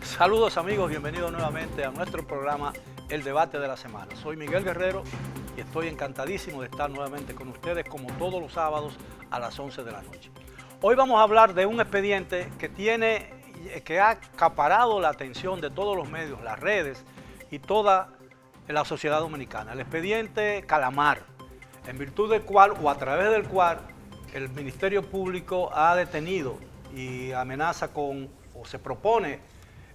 Saludos amigos, bienvenidos nuevamente a nuestro programa El Debate de la Semana. Soy Miguel Guerrero y estoy encantadísimo de estar nuevamente con ustedes como todos los sábados a las 11 de la noche. Hoy vamos a hablar de un expediente que ha acaparado la atención de todos los medios, las redes y toda la sociedad dominicana. El expediente Calamar, en virtud del cual o a través del cual el Ministerio Público ha detenido y amenaza o se propone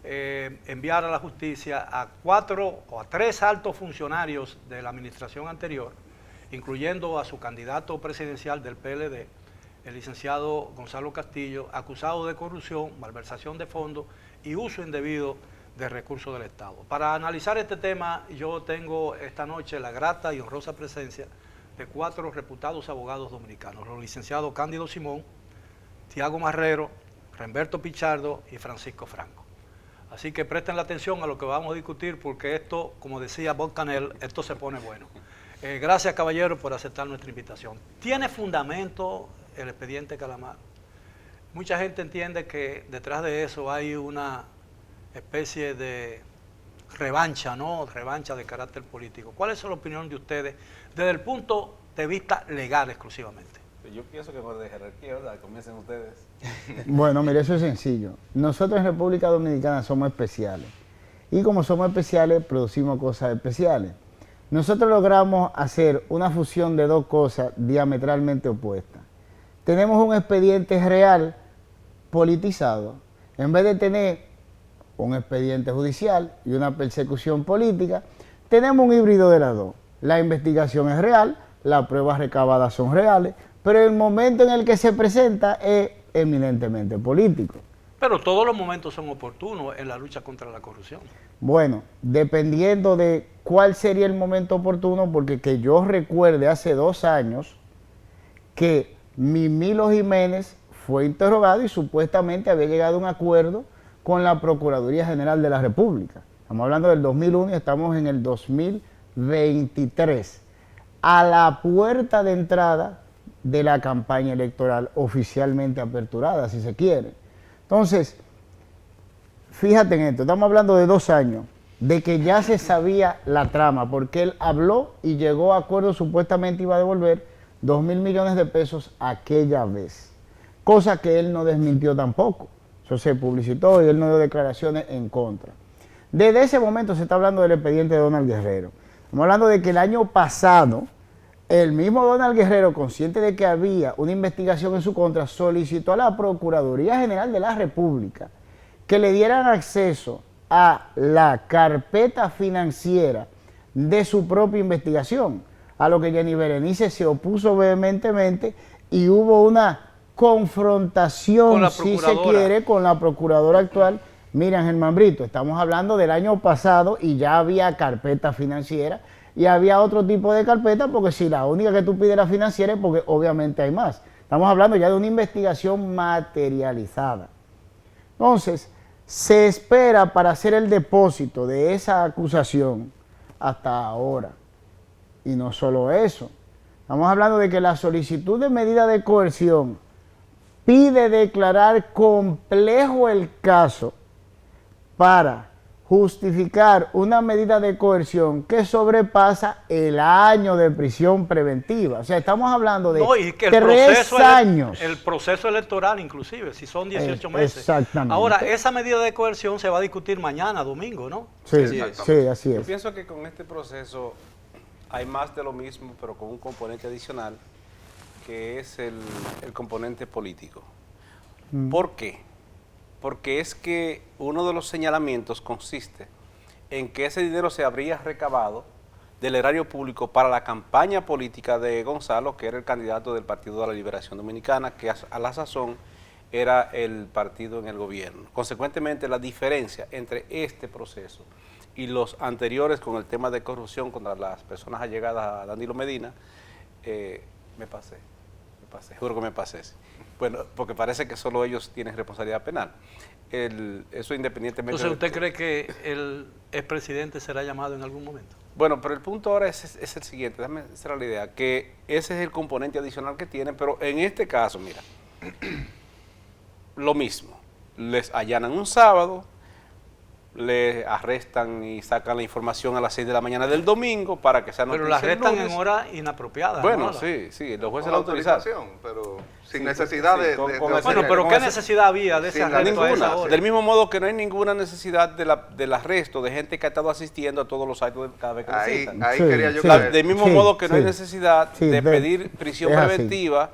enviar a la justicia a 4 o a 3 altos funcionarios de la administración anterior, incluyendo a su candidato presidencial del PLD, el licenciado Gonzalo Castillo, acusado de corrupción, malversación de fondos y uso indebido de recursos del Estado. Para analizar este tema, yo tengo esta noche la grata y honrosa presencia de 4 reputados abogados dominicanos, los licenciados Cándido Simón, Tiago Marrero, Remberto Pichardo y Francisco Franco. Así que presten la atención a lo que vamos a discutir porque esto, como decía Bob Canel, esto se pone bueno. Gracias, caballero, por aceptar nuestra invitación. ¿Tiene fundamento el expediente Calamar? Mucha gente entiende que detrás de eso hay una especie de revancha, ¿no? Revancha de carácter político. ¿Cuál es la opinión de ustedes desde el punto de vista legal exclusivamente? Yo pienso que por de jerarquía, ¿verdad? Comiencen ustedes. Bueno, mire, eso es sencillo. Nosotros en República Dominicana somos especiales. Y como somos especiales, producimos cosas especiales. Nosotros logramos hacer una fusión de 2 cosas diametralmente opuestas. Tenemos un expediente real politizado. En vez de tener un expediente judicial y una persecución política, tenemos un híbrido de las dos. La investigación es real, las pruebas recabadas son reales, pero el momento en el que se presenta es eminentemente político. Pero todos los momentos son oportunos en la lucha contra la corrupción. Bueno, dependiendo de cuál sería el momento oportuno, porque que yo recuerde hace 2 años que Mimilo Jiménez fue interrogado y supuestamente había llegado a un acuerdo con la Procuraduría General de la República. Estamos hablando del 2001 y estamos en el 2023. A la puerta de entrada de la campaña electoral oficialmente aperturada, si se quiere. Entonces, fíjate en esto, estamos hablando de 2 años, de que ya se sabía la trama, porque él habló y llegó a acuerdo, supuestamente iba a devolver 2.000 millones de pesos aquella vez, cosa que él no desmintió tampoco. Eso se publicitó y él no dio declaraciones en contra. Desde ese momento se está hablando del expediente de Donald Guerrero. Estamos hablando de que el año pasado, el mismo Donald Guerrero, consciente de que había una investigación en su contra, solicitó a la Procuraduría General de la República que le dieran acceso a la carpeta financiera de su propia investigación, a lo que Jenny Berenice se opuso vehementemente y hubo una confrontación, si se quiere, con la procuradora actual, Miriam Germán Brito. Estamos hablando del año pasado y ya había carpeta financiera y había otro tipo de carpeta, porque si la única que tú pides la financiera es porque obviamente hay más. Estamos hablando ya de una investigación materializada. Entonces, se espera para hacer el depósito de esa acusación hasta ahora. Y no solo eso. Estamos hablando de que la solicitud de medida de coerción pide declarar complejo el caso para justificar una medida de coerción que sobrepasa el año de prisión preventiva. O sea, estamos hablando de 3 años. El proceso electoral inclusive, si son 18 meses. Exactamente. Ahora, esa medida de coerción se va a discutir mañana, domingo, ¿no? Sí, sí, así es. Yo pienso que con este proceso hay más de lo mismo, pero con un componente adicional, que es el componente político. ¿Por qué? Porque es que uno de los señalamientos consiste en que ese dinero se habría recabado del erario público para la campaña política de Gonzalo, que era el candidato del Partido de la Liberación Dominicana, que a la sazón era el partido en el gobierno. Consecuentemente, la diferencia entre este proceso y los anteriores con el tema de corrupción contra las personas allegadas a Danilo Medina, me pasé, juro que me pasé. Bueno, porque parece que solo ellos tienen responsabilidad penal. Eso independientemente... Entonces, ¿usted cree que el expresidente será llamado en algún momento? Bueno, pero el punto ahora es el siguiente, déjame cerrar la idea, que ese es el componente adicional que tiene, pero en este caso, mira, lo mismo. les allanan un sábado, le arrestan y sacan la información a las 6 de la mañana del domingo para que sea noticia. Pero la arrestan el lunes. en horas inapropiadas. Bueno, ¿no? sí, los jueces Con la autorizaron. autorización, pero sin Sí, necesidad sí, de con hacer Bueno, pero con ¿qué ese- necesidad había de ese Sin la arresto a esa Ninguna. hora? Del mismo modo que no hay ninguna necesidad del arresto de gente que ha estado asistiendo a todos los actos cada vez que lo ahí, citan. ahí Sí, quería yo sí. caer. Del mismo Sí, modo que no hay sí. necesidad Sí, de de- pedir prisión es así. preventiva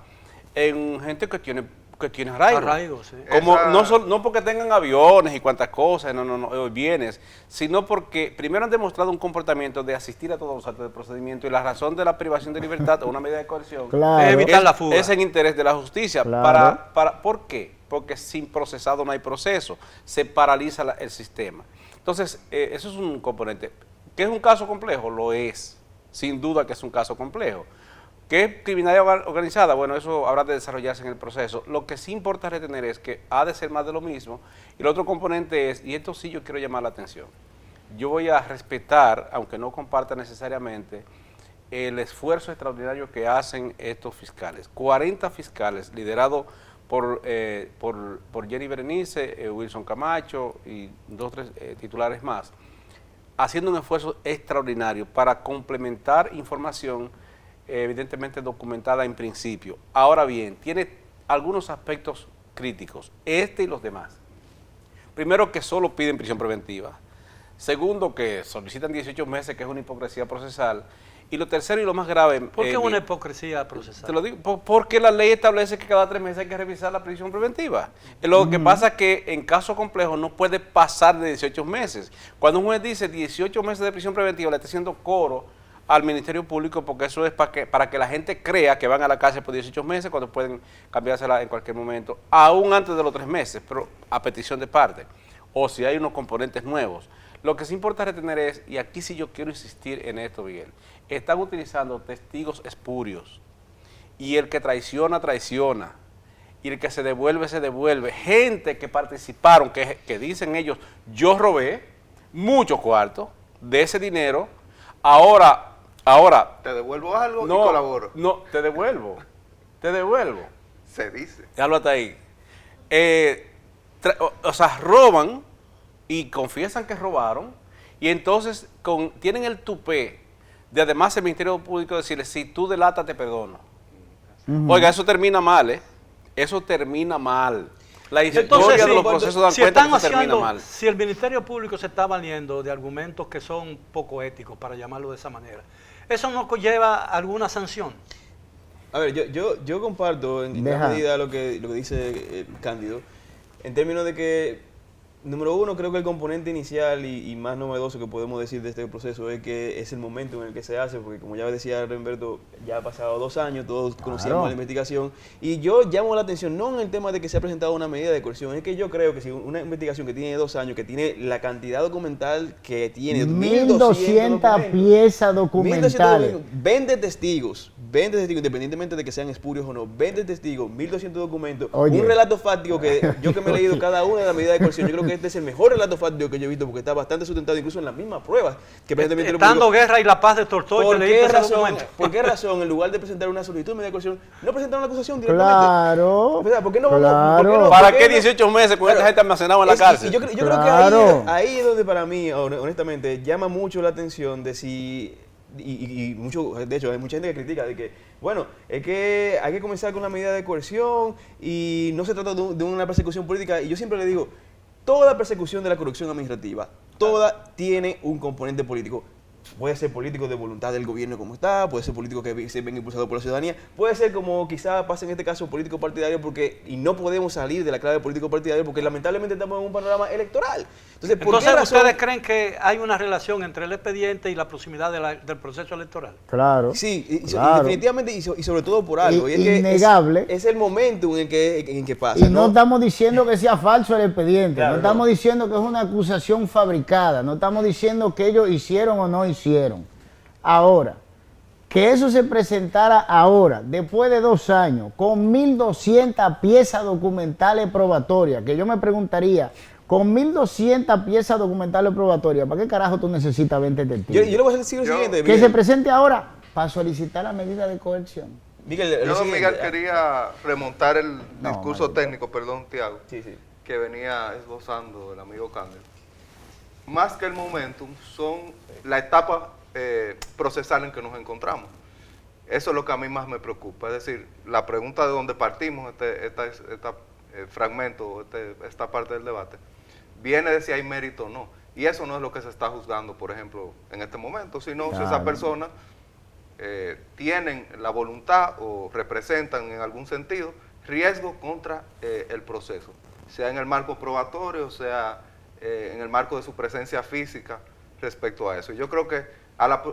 en gente que tiene arraigo. Arraigo, sí. Como Esa- no porque tengan aviones y cuantas cosas, bienes, sino porque primero han demostrado un comportamiento de asistir a todos los actos de procedimiento y la razón de la privación de libertad o una medida de coerción Claro. Es evitar la es, fuga. es en interés de la justicia. Claro. ¿Por qué? Porque sin procesado no hay proceso, se paraliza el sistema. Entonces, eso es un componente. ¿Qué es un caso complejo? Lo es, sin duda que es un caso complejo. ¿Qué es criminalidad organizada? Bueno, eso habrá de desarrollarse en el proceso. Lo que sí importa retener es que ha de ser más de lo mismo. Y el otro componente es, y esto sí yo quiero llamar la atención, yo voy a respetar, aunque no comparta necesariamente, el esfuerzo extraordinario que hacen estos fiscales. 40 fiscales liderados por Jenny Berenice, Wilson Camacho y 2 o 3 titulares más, haciendo un esfuerzo extraordinario para complementar información evidentemente documentada en principio. Ahora bien, tiene algunos aspectos críticos, este y los demás. Primero, que solo piden prisión preventiva. Segundo, que solicitan 18 meses, que es una hipocresía procesal. Y lo tercero y lo más grave... ¿Por qué una hipocresía procesal? Te lo digo, porque la ley establece que cada 3 meses hay que revisar la prisión preventiva. Lo que pasa es que en casos complejos no puede pasar de 18 meses. Cuando un juez dice 18 meses de prisión preventiva, le está haciendo coro al Ministerio Público, porque eso es para que la gente crea que van a la cárcel por 18 meses cuando pueden cambiársela en cualquier momento, aún antes de los 3 meses, pero a petición de parte, o si hay unos componentes nuevos. Lo que sí importa retener es, y aquí sí yo quiero insistir en esto, Miguel, están utilizando testigos espurios, y el que traiciona, traiciona, y el que se devuelve, gente que participaron, que dicen ellos, yo robé muchos cuartos de ese dinero, ahora, Te devuelvo algo no, y colaboro. no, te devuelvo, Se dice. déjalo hasta ahí. O sea, roban y confiesan que robaron, y entonces tienen el tupé de además el Ministerio Público decirle, si tú delatas te perdono. Oiga, eso termina mal, ¿eh? Eso termina mal. La historia de los procesos dan si cuenta están que eso termina haciendo, mal. si el Ministerio Público se está valiendo de argumentos que son poco éticos, para llamarlo de esa manera, ¿eso no conlleva alguna sanción? A ver, yo comparto en gran medida lo que dice Cándido, en términos de que, número uno, creo que el componente inicial y más novedoso que podemos decir de este proceso es que es el momento en el que se hace, porque como ya decía Humberto, ya ha pasado 2 años, todos conocíamos la investigación, y yo llamo la atención no en el tema de que se ha presentado una medida de coerción, es que yo creo que si una investigación que tiene 2 años, que tiene la cantidad documental que tiene, 1200 piezas documentales. Vende testigos, independientemente de que sean espurios o no, 20 testigos, 1200 documentos, Oye. un relato fáctico que yo que me he leído cada una de las medidas de coerción, yo creo que este es el mejor relato fáctico que yo he visto porque está bastante sustentado incluso en las mismas pruebas que presenta el Ministerio Estando Público. Guerra y la Paz de Tortoy, ¿Por que leíste qué ese razón? documento. ¿Por qué razón, en lugar de presentar una solicitud de medida de coerción, no presentaron la acusación directamente? Claro, ¿Verdad? ¿Por qué no? claro. ¿Por qué no? ¿Para ¿Por qué no? 18 meses con esta gente almacenada en la Es- cárcel? y yo creo Claro. que ahí es donde para mí, honestamente, llama mucho la atención de si... Y mucho, de hecho, hay mucha gente que critica de que, bueno, es que hay que comenzar con la medida de coerción y no se trata de una persecución política. Y yo siempre le digo, toda persecución de la corrupción administrativa, toda tiene un componente político. Puede ser político de voluntad del gobierno como está, puede ser político que se ven impulsado por la ciudadanía, puede ser como quizá pasa en este caso político partidario y no podemos salir de la clave político partidario porque lamentablemente estamos en un panorama electoral. Entonces, ¿por Entonces, qué razón? ¿ustedes creen que hay una relación entre el expediente y la proximidad del proceso electoral? Claro. Sí, y claro. definitivamente y sobre todo por algo. Y es que Innegable. es el momento en que pasa. Y no estamos diciendo que sea falso el expediente, Claro, no estamos diciendo que es una acusación fabricada, no estamos diciendo que ellos hicieron o no hicieron. Ahora, que eso se presentara ahora, después de 2 años, con 1200 piezas documentales probatorias, que yo me preguntaría, con 1200 piezas documentales probatorias, ¿para qué carajo tú necesitas 20 testigos? Yo le voy a decir lo siguiente. Que Miguel. se presente ahora para solicitar la medida de coerción. Miguel, lo Yo, siguiente, Miguel, quería remontar el No, discurso Mario. técnico, perdón, Tiago, Sí, sí. que venía esbozando el amigo Cándido, más que el momentum, son la etapa procesal en que nos encontramos. Eso es lo que a mí más me preocupa. Es decir, la pregunta de dónde partimos, este fragmento, esta parte del debate, viene de si hay mérito o no. Y eso no es lo que se está juzgando, por ejemplo, en este momento, sino si esas personas tienen la voluntad o representan en algún sentido riesgo contra el proceso, sea en el marco probatorio, sea en el marco de su presencia física respecto a eso. Yo creo que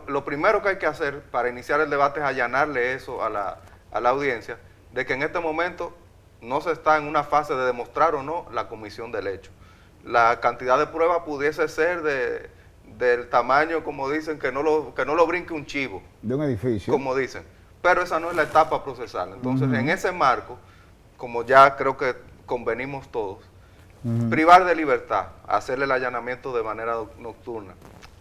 lo primero que hay que hacer para iniciar el debate es allanarle eso a la audiencia, de que en este momento no se está en una fase de demostrar o no la comisión del hecho. La cantidad de pruebas pudiese ser del tamaño, como dicen, que no lo brinque un chivo. De un edificio. Como dicen. Pero esa no es la etapa procesal. Entonces, en ese marco, como ya creo que convenimos todos, privar de libertad, hacerle el allanamiento de manera nocturna,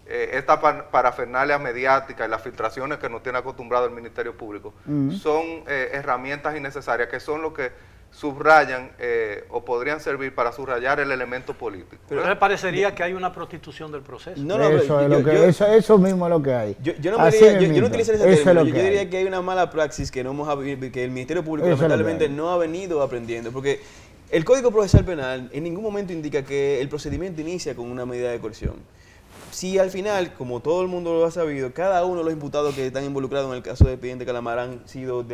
esta parafernalia mediática y las filtraciones que nos tiene acostumbrado el Ministerio Público, son herramientas innecesarias que son lo que subrayan o podrían servir para subrayar el elemento político. Pero ¿le parecería que hay una prostitución del proceso? No, eso mismo es lo que hay. Yo no utilizaría ese término. Yo diría que hay una mala praxis que el Ministerio Público lamentablemente no ha venido aprendiendo, porque el Código Procesal Penal en ningún momento indica que el procedimiento inicia con una medida de coerción. Si al final, como todo el mundo lo ha sabido, cada uno de los imputados que están involucrados en el caso de Expediente Calamar han sido,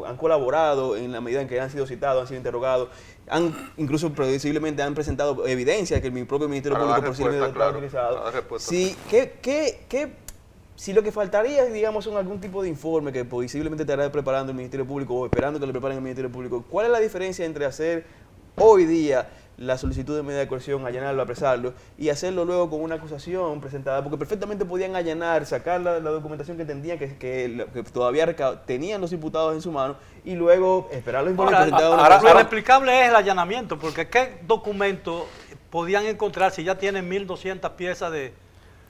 han colaborado en la medida en que han sido citados, han sido interrogados, incluso previsiblemente han presentado evidencia que el propio Ministerio Público por sí mismo ha utilizado. Si lo que faltaría, digamos, son algún tipo de informe que posiblemente estará preparando el Ministerio Público o esperando que le preparen el Ministerio Público, ¿cuál es la diferencia entre hacer hoy día la solicitud de medida de coerción, allanarlo, apresarlo, y hacerlo luego con una acusación presentada? Porque perfectamente podían allanar, sacar la documentación que entendían que todavía tenían los imputados en su mano, y luego esperar los informes presentados. Ahora, lo explicable es el allanamiento, porque ¿qué documento podían encontrar si ya tienen 1.200 piezas de...?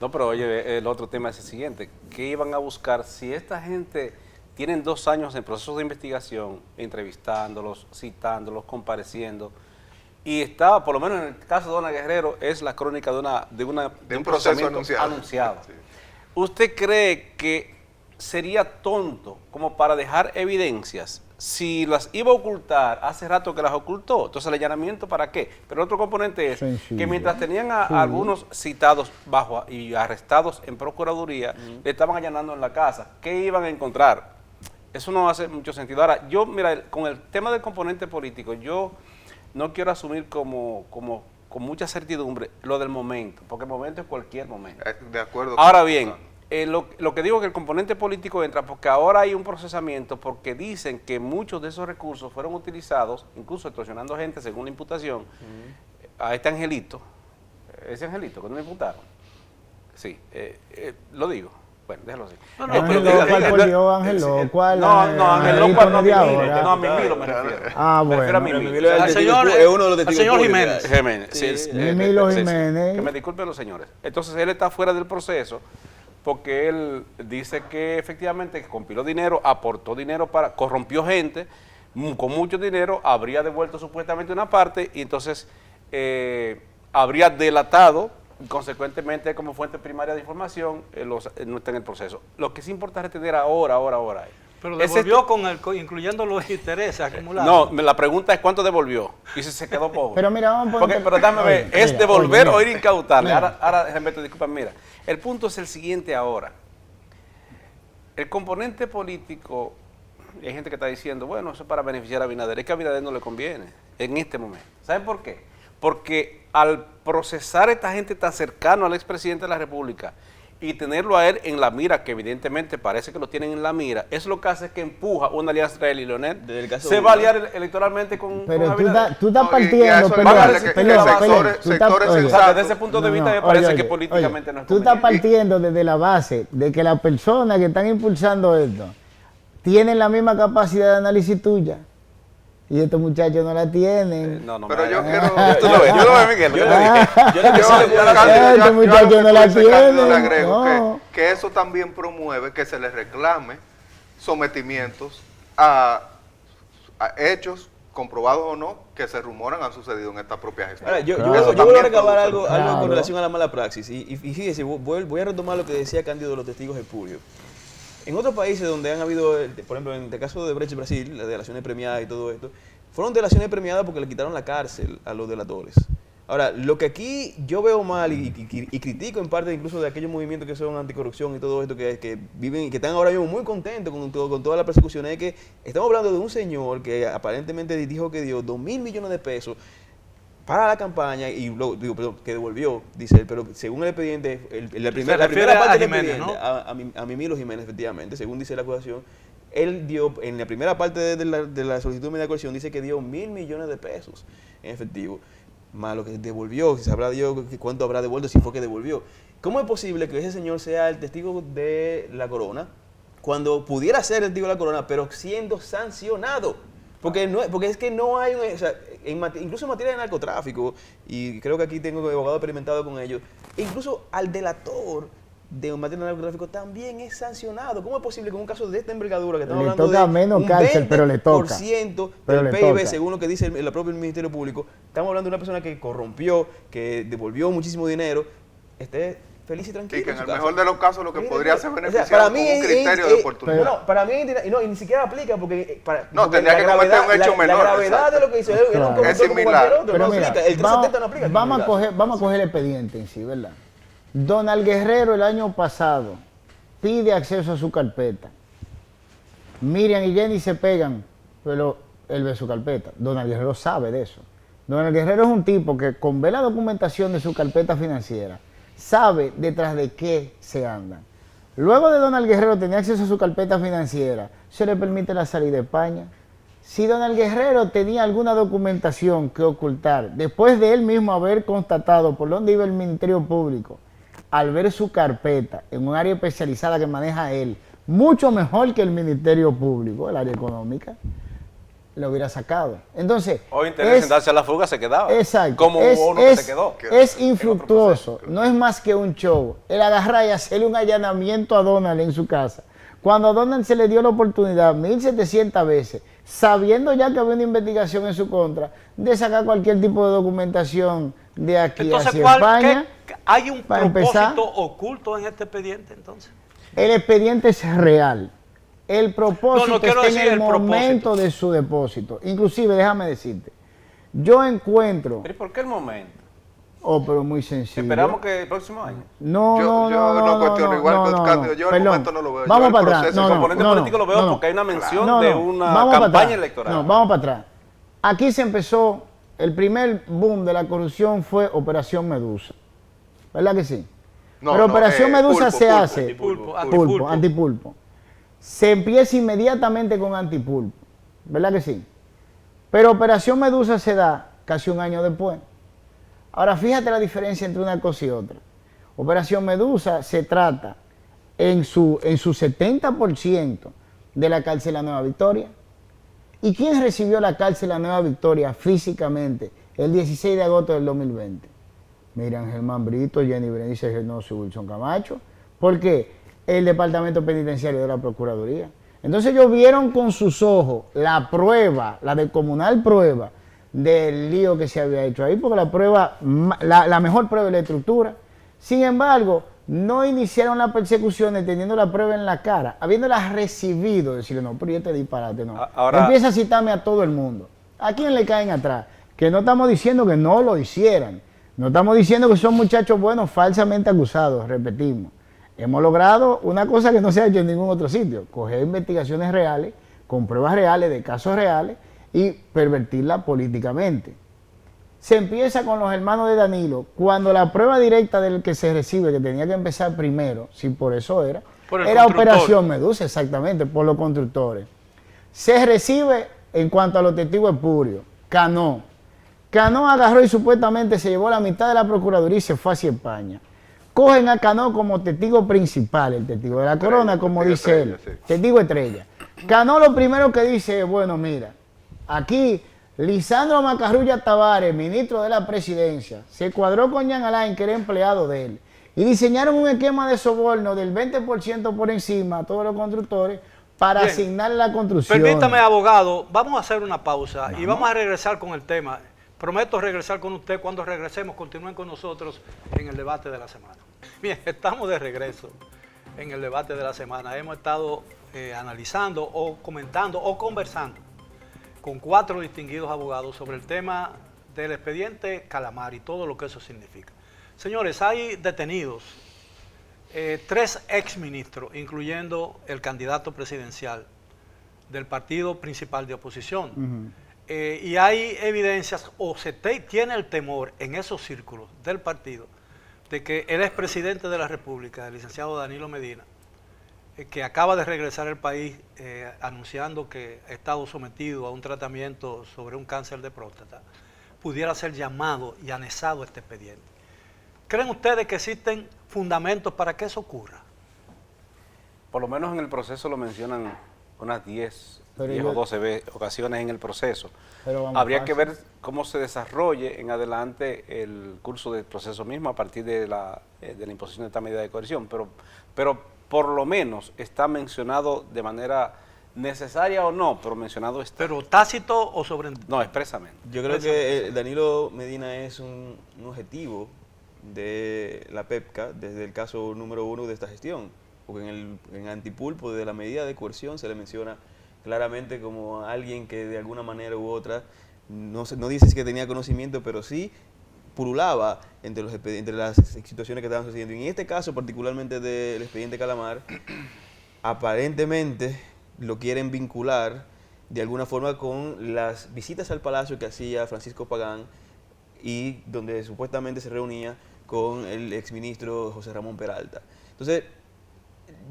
No, pero oye, el otro tema es el siguiente. ¿Qué iban a buscar si esta gente tienen 2 años en proceso de investigación, entrevistándolos, citándolos, compareciendo? Y estaba, por lo menos en el caso de Dona Guerrero, es la crónica de un proceso anunciado. Sí. ¿Usted cree que sería tonto como para dejar evidencias si las iba a ocultar? Hace rato que las ocultó. Entonces, ¿el allanamiento para qué? Pero otro componente es que mientras tenían a algunos citados y arrestados en Procuraduría, le estaban allanando en la casa. ¿Qué iban a encontrar? Eso no hace mucho sentido. Ahora, mira, con el tema del componente político, yo no quiero asumir con mucha certidumbre lo del momento, porque el momento es cualquier momento. De acuerdo. Ahora bien, lo que digo es que el componente político entra porque ahora hay un procesamiento, porque dicen que muchos de esos recursos fueron utilizados, incluso extorsionando gente según la imputación, a este Angelito, ese Angelito que no le imputaron. Sí, lo digo. Bueno, déjalo así. ¿Cuál? No, Ángel López no a Mimilo me refiero. Ah, bueno. Me refiero a Mimilo. Es uno de los testigos. Señor Jiménez. Mimilo Jiménez. Que me disculpen los señores. Entonces, él está fuera del proceso porque él dice que efectivamente compiló dinero, aportó dinero, corrompió gente, con mucho dinero, habría devuelto supuestamente una parte y entonces habría delatado. Y consecuentemente, como fuente primaria de información, no está en el proceso. Lo que es importante retener ahora es... Pero devolvió incluyendo los intereses acumulados. No, la pregunta es cuánto devolvió y si se quedó pobre. Pero mira, vamos a poner... Pero déjame ver, ¿es devolver o ir incautarle? Ahora déjame te disculpa, mira. El punto es el siguiente ahora. El componente político, hay gente que está diciendo, bueno, eso es para beneficiar a Abinader. Es que a Abinader no le conviene en este momento. ¿Saben por qué? Porque al procesar a esta gente tan cercano al expresidente de la República y tenerlo a él en la mira, que evidentemente parece que lo tienen en la mira, es lo que hace que empuja una alianza entre él y Leonel. Se va a aliar electoralmente con Abinader. Tú estás partiendo, desde ese punto de vista me parece que políticamente no es conveniente. Tú estás partiendo desde la base de que las personas que están impulsando esto tienen la misma capacidad de análisis tuya. Y estos muchachos no la tienen. Pero yo quiero... Tú lo ves, Miguel. Estos muchachos no la tienen. Le agrego que eso también promueve que se les reclame sometimientos a hechos comprobados o no, que se rumoran han sucedido en esta propia gestión. Ahora, yo Claro. voy a también recabar produce- algo Claro. con relación a la mala praxis. Y fíjese, voy a retomar lo que decía Cándido de los testigos espurios. En otros países donde han habido, por ejemplo, en el caso de Brecht, Brasil, las delaciones premiadas y todo esto, fueron delaciones premiadas porque le quitaron la cárcel a los delatores. Ahora, lo que aquí yo veo mal y critico en parte incluso de aquellos movimientos que son anticorrupción y todo esto, que viven y que están ahora mismo muy contentos con toda la persecución, es que estamos hablando de un señor que aparentemente dijo que dio 2.000 millones de pesos para la campaña y luego, perdón, que devolvió, dice él, pero según el expediente, la primera refiere a parte del Jiménez, expediente, ¿no? a Mimilo Jiménez, efectivamente, según dice la acusación, él dio, en la primera parte de la solicitud de medida de coerción, dice que dio 1.000 millones de pesos en efectivo, más lo que devolvió, si sabrá Dios cuánto habrá devuelto, si fue que devolvió. ¿Cómo es posible que ese señor sea el testigo de la corona, cuando pudiera ser el testigo de la corona, pero siendo sancionado? Porque es que no hay, o sea, incluso en materia de narcotráfico, y creo que aquí tengo un abogado experimentado con ello, incluso al delator de materia de narcotráfico también es sancionado. ¿Cómo es posible que en un caso de esta envergadura, que estamos Le hablando toca de menos un cárcel, pero le toca. 20% Pero del le PIB, toca. según lo que dice el propio Ministerio Público, estamos hablando de una persona que corrompió, que devolvió muchísimo dinero, esté feliz y tranquilo Y que en su el casa. mejor de los casos lo que Mira, podría o ser sea, beneficiado para con mí un criterio de oportunidad. No, para mí, y ni siquiera aplica porque... No, porque tendría que cometer un hecho menor, La gravedad exacto. de lo que hizo él era un Claro. corruptor Es como similar. cualquier otro, Pero no mira, aplica. El 370 no aplica. vamos a coger el expediente en sí, ¿verdad? Donald Guerrero el año pasado pide acceso a su carpeta. Miriam y Jenny se pegan, pero él ve su carpeta. Donald Guerrero sabe de eso. Donald Guerrero es un tipo que con ver la documentación de su carpeta financiera, sabe detrás de qué se andan. Luego de Donald Guerrero tener acceso a su carpeta financiera, se le permite la salida de España. Si Donald Guerrero tenía alguna documentación que ocultar, después de él mismo haber constatado por dónde iba el Ministerio Público, al ver su carpeta en un área especializada que maneja él, mucho mejor que el Ministerio Público, el área económica, lo hubiera sacado. Entonces, O interés en darse a la fuga se quedaba. exacto, Como hubo uno que se quedó. es infructuoso, no es más que un show. El agarrar y hacerle un allanamiento a Donald en su casa. Cuando a Donald se le dio la oportunidad 1.700 veces, sabiendo ya que había una investigación en su contra, de sacar cualquier tipo de documentación de aquí Entonces, hacia España. ¿hay un para empezar, propósito oculto en este expediente entonces? El expediente es real. El propósito No, quiero está en decir el el propósito. momento de su depósito. Inclusive, déjame decirte, yo encuentro, ¿Pero y por qué el momento? pero muy sencillo. Esperamos que el próximo año. No, Yo no cuestiono igual que Cándido, yo el perdón. momento no lo veo, yo Vamos el para atrás. proceso, No, el no, componente no, político lo veo no, porque hay una mención no, de no. una Vamos para campaña atrás. electoral. No, vamos para atrás. Aquí se empezó, el primer boom de la corrupción fue Operación Medusa. ¿Verdad que sí? No, Pero no, Operación Medusa pulpo, se pulpo, hace. Antipulpo. Antipulpo. Se empieza inmediatamente con Antipulpo. ¿Verdad que sí? Pero Operación Medusa se da casi un año después. Ahora fíjate la diferencia entre una cosa y otra. Operación Medusa se trata en su 70% de la cárcel La Nueva Victoria. ¿Y quién recibió la cárcel La Nueva Victoria físicamente el 16 de agosto del 2020? Miriam Germán Brito, Jenny Berenice Reynoso y Wilson Camacho. ¿Por qué? El Departamento Penitenciario de la Procuraduría. Entonces ellos vieron con sus ojos la prueba, la descomunal prueba del lío que se había hecho ahí, porque la prueba, la mejor prueba es la estructura. Sin embargo, no iniciaron las persecuciones teniendo la prueba en la cara, habiéndolas recibido, decirle, no, pero yo te disparate, no. Ahora- Empieza a citarme a todo el mundo. ¿A quién le caen atrás? Que no estamos diciendo que no lo hicieran. No estamos diciendo que son muchachos buenos falsamente acusados, repetimos. Hemos logrado una cosa que no se ha hecho en ningún otro sitio, coger investigaciones reales, con pruebas reales, de casos reales, y pervertirla políticamente. Se empieza con los hermanos de Danilo, cuando la prueba directa del que se recibe, que tenía que empezar primero, si por eso era Por el era constructor. Operación Medusa, exactamente, por los constructores. Se recibe en cuanto a los testigos espurios, Cano. Cano agarró y supuestamente se llevó la mitad de la Procuraduría y se fue hacia España. Cogen a Cano como testigo principal, el testigo de la corona, como testigo dice él, estrella, sí. testigo estrella. Cano lo primero que dice es, bueno, mira, aquí Lisandro Macarrulla Tavares, ministro de la presidencia, se cuadró con Jean Alain, que era empleado de él, y diseñaron un esquema de soborno del 20% por encima a todos los constructores para Bien. asignar la construcción. Permítame, abogado, vamos a hacer una pausa y vamos a regresar con el tema. Prometo regresar con usted. Cuando regresemos, continúen con nosotros en el debate de la semana. Bien, estamos de regreso en el debate de la semana. Hemos estado analizando o comentando o conversando con 4 distinguidos abogados sobre el tema del expediente Calamar y todo lo que eso significa. Señores, hay detenidos 3 exministros, incluyendo el candidato presidencial del partido principal de oposición. Y hay evidencias, o se tiene el temor en esos círculos del partido, de que el expresidente de la República, el licenciado Danilo Medina, que acaba de regresar al país anunciando que ha estado sometido a un tratamiento sobre un cáncer de próstata, pudiera ser llamado y anexado a este expediente. ¿Creen ustedes que existen fundamentos para que eso ocurra? Por lo menos en el proceso lo mencionan unas 10 Pero o 12 ocasiones en el proceso. Pero vamos, Habría que fácil. ver cómo se desarrolle en adelante el curso del proceso mismo a partir de la imposición de esta medida de coerción, pero por lo menos está mencionado de manera necesaria o no, pero mencionado está. ¿Pero tácito o sobreentendido? No, expresamente. Yo creo que Danilo Medina es un objetivo de la PEPCA desde el caso número 1 de esta gestión, porque en antipulpo de la medida de coerción se le menciona claramente como alguien que de alguna manera u otra, no dice que tenía conocimiento, pero sí pululaba entre las situaciones que estaban sucediendo. Y en este caso, particularmente del expediente Calamar, aparentemente lo quieren vincular de alguna forma con las visitas al palacio que hacía Francisco Pagán y donde supuestamente se reunía con el exministro José Ramón Peralta. Entonces,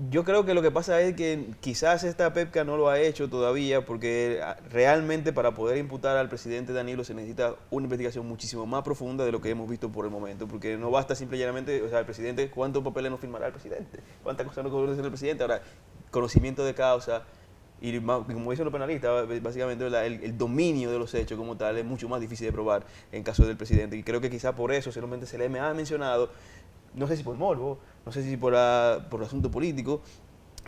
yo creo que lo que pasa es que quizás esta PEPCA no lo ha hecho todavía porque realmente para poder imputar al presidente Danilo se necesita una investigación muchísimo más profunda de lo que hemos visto por el momento, porque no basta simplemente, o sea, el presidente, ¿cuántos papeles no firmará el presidente? ¿Cuántas cosas no conoce el presidente? Ahora, conocimiento de causa y como dicen los penalistas, básicamente el dominio de los hechos como tal es mucho más difícil de probar en caso del presidente y creo que quizás por eso solamente se le ha mencionado, no sé si por morbo, no sé si por asunto político,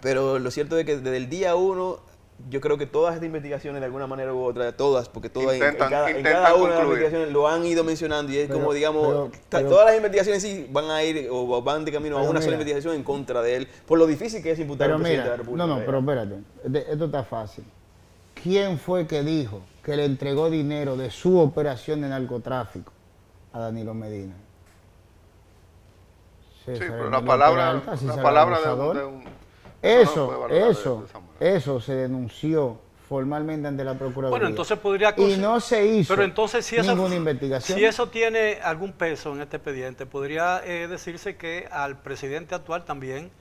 pero lo cierto es que desde el día 1 yo creo que todas estas investigaciones de alguna manera u otra, todas, porque todas en cada una de las investigaciones lo han ido mencionando y es como digamos, todas las investigaciones sí van a ir o van de camino a una sola investigación en contra de él, por lo difícil que es imputar al presidente de la República. No, pero espérate, esto está fácil. ¿Quién fue que dijo que le entregó dinero de su operación de narcotráfico a Danilo Medina? Sí, pero la palabra de un... Eso se denunció formalmente ante la Procuraduría. Bueno, entonces podría... Y no se hizo pero entonces, ninguna investigación. Si eso tiene algún peso en este expediente, podría decirse que al presidente actual también...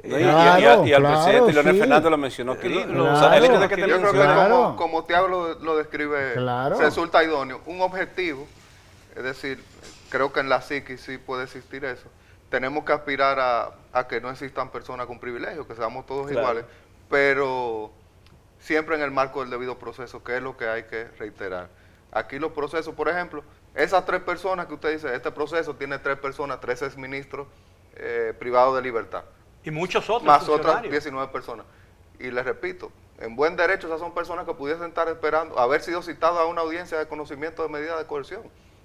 Y al presidente Leonel Fernández lo mencionó Quirino. Yo creo que como Tiago lo describe, se resulta idóneo. Un objetivo, es decir, creo que en la psiquis sí puede existir eso. Tenemos que aspirar a que no existan personas con privilegios, que seamos todos iguales, pero siempre en el marco del debido proceso, que es lo que hay que reiterar. Aquí los procesos, por ejemplo, esas 3 personas que usted dice, este proceso tiene 3 personas, 3 exministros privados de libertad. Y muchos otros más otras 19 personas. Y les repito, en buen derecho esas son personas que pudiesen estar esperando haber sido citadas a una audiencia de conocimiento de medida de coerción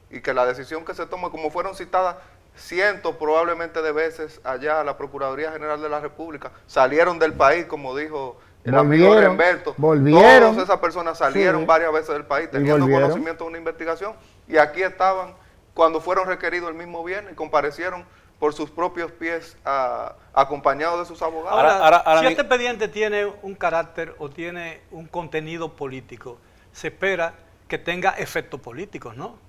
y que la decisión que se tome, como fueron citadas cientos probablemente de veces allá a la Procuraduría General de la República, salieron del país, como dijo el amigo Remberto, todas esas personas salieron varias veces del país teniendo conocimiento de una investigación y aquí estaban cuando fueron requeridos el mismo viernes y comparecieron por sus propios pies acompañados de sus abogados. Ahora, si este expediente tiene un carácter o tiene un contenido político, se espera que tenga efectos políticos, ¿no?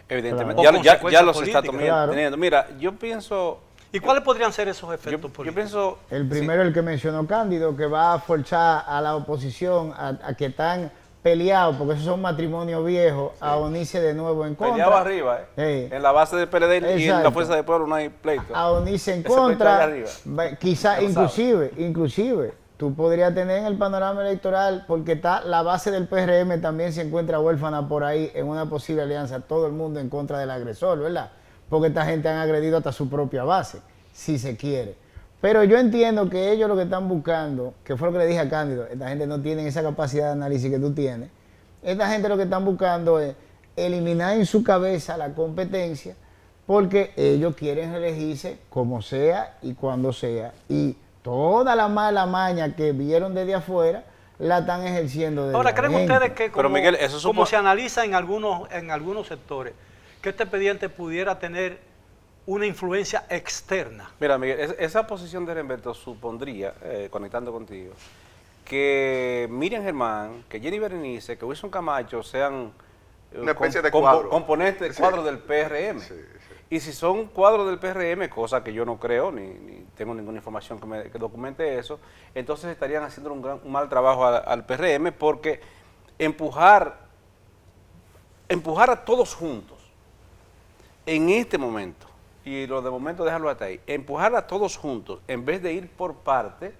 Evidentemente, ya los está teniendo. Mira, yo pienso... ¿Y cuáles podrían ser esos efectos políticos? Yo pienso... El primero, el que mencionó Cándido, que va a forzar a la oposición a que están peleados, porque esos son matrimonios viejos, a unirse de nuevo en contra. Peleado arriba, en la base del PLD y en la Fuerza del Pueblo no hay pleito. A unirse en contra, quizás inclusive, tú podrías tener en el panorama electoral, porque está la base del PRM también se encuentra huérfana por ahí en una posible alianza, todo el mundo en contra del agresor, ¿verdad? Porque esta gente han agredido hasta su propia base, si se quiere. Pero yo entiendo que ellos lo que están buscando, que fue lo que le dije a Cándido, esta gente no tiene esa capacidad de análisis que tú tienes. Esta gente lo que están buscando es eliminar en su cabeza la competencia porque ellos quieren elegirse como sea y cuando sea. Y toda la mala maña que vieron desde afuera la están ejerciendo desde Ahora, ¿creen adentro. ustedes que Pero, como, Miguel, eso como supo- se analiza en algunos sectores, que este expediente pudiera tener una influencia externa? Mira, Miguel, esa posición de Hermeto supondría, conectando contigo, que Miriam Germán, que Jenny Berenice, que Wilson Camacho sean Una especie de cuadro. componentes, Sí. cuadros del PRM. Sí, sí. Y si son cuadros del PRM, cosa que yo no creo, ni tengo ninguna información que documente eso, entonces estarían haciendo un mal trabajo al PRM porque empujar a todos juntos en este momento, y lo de momento déjalo hasta ahí, empujar a todos juntos en vez de ir por parte,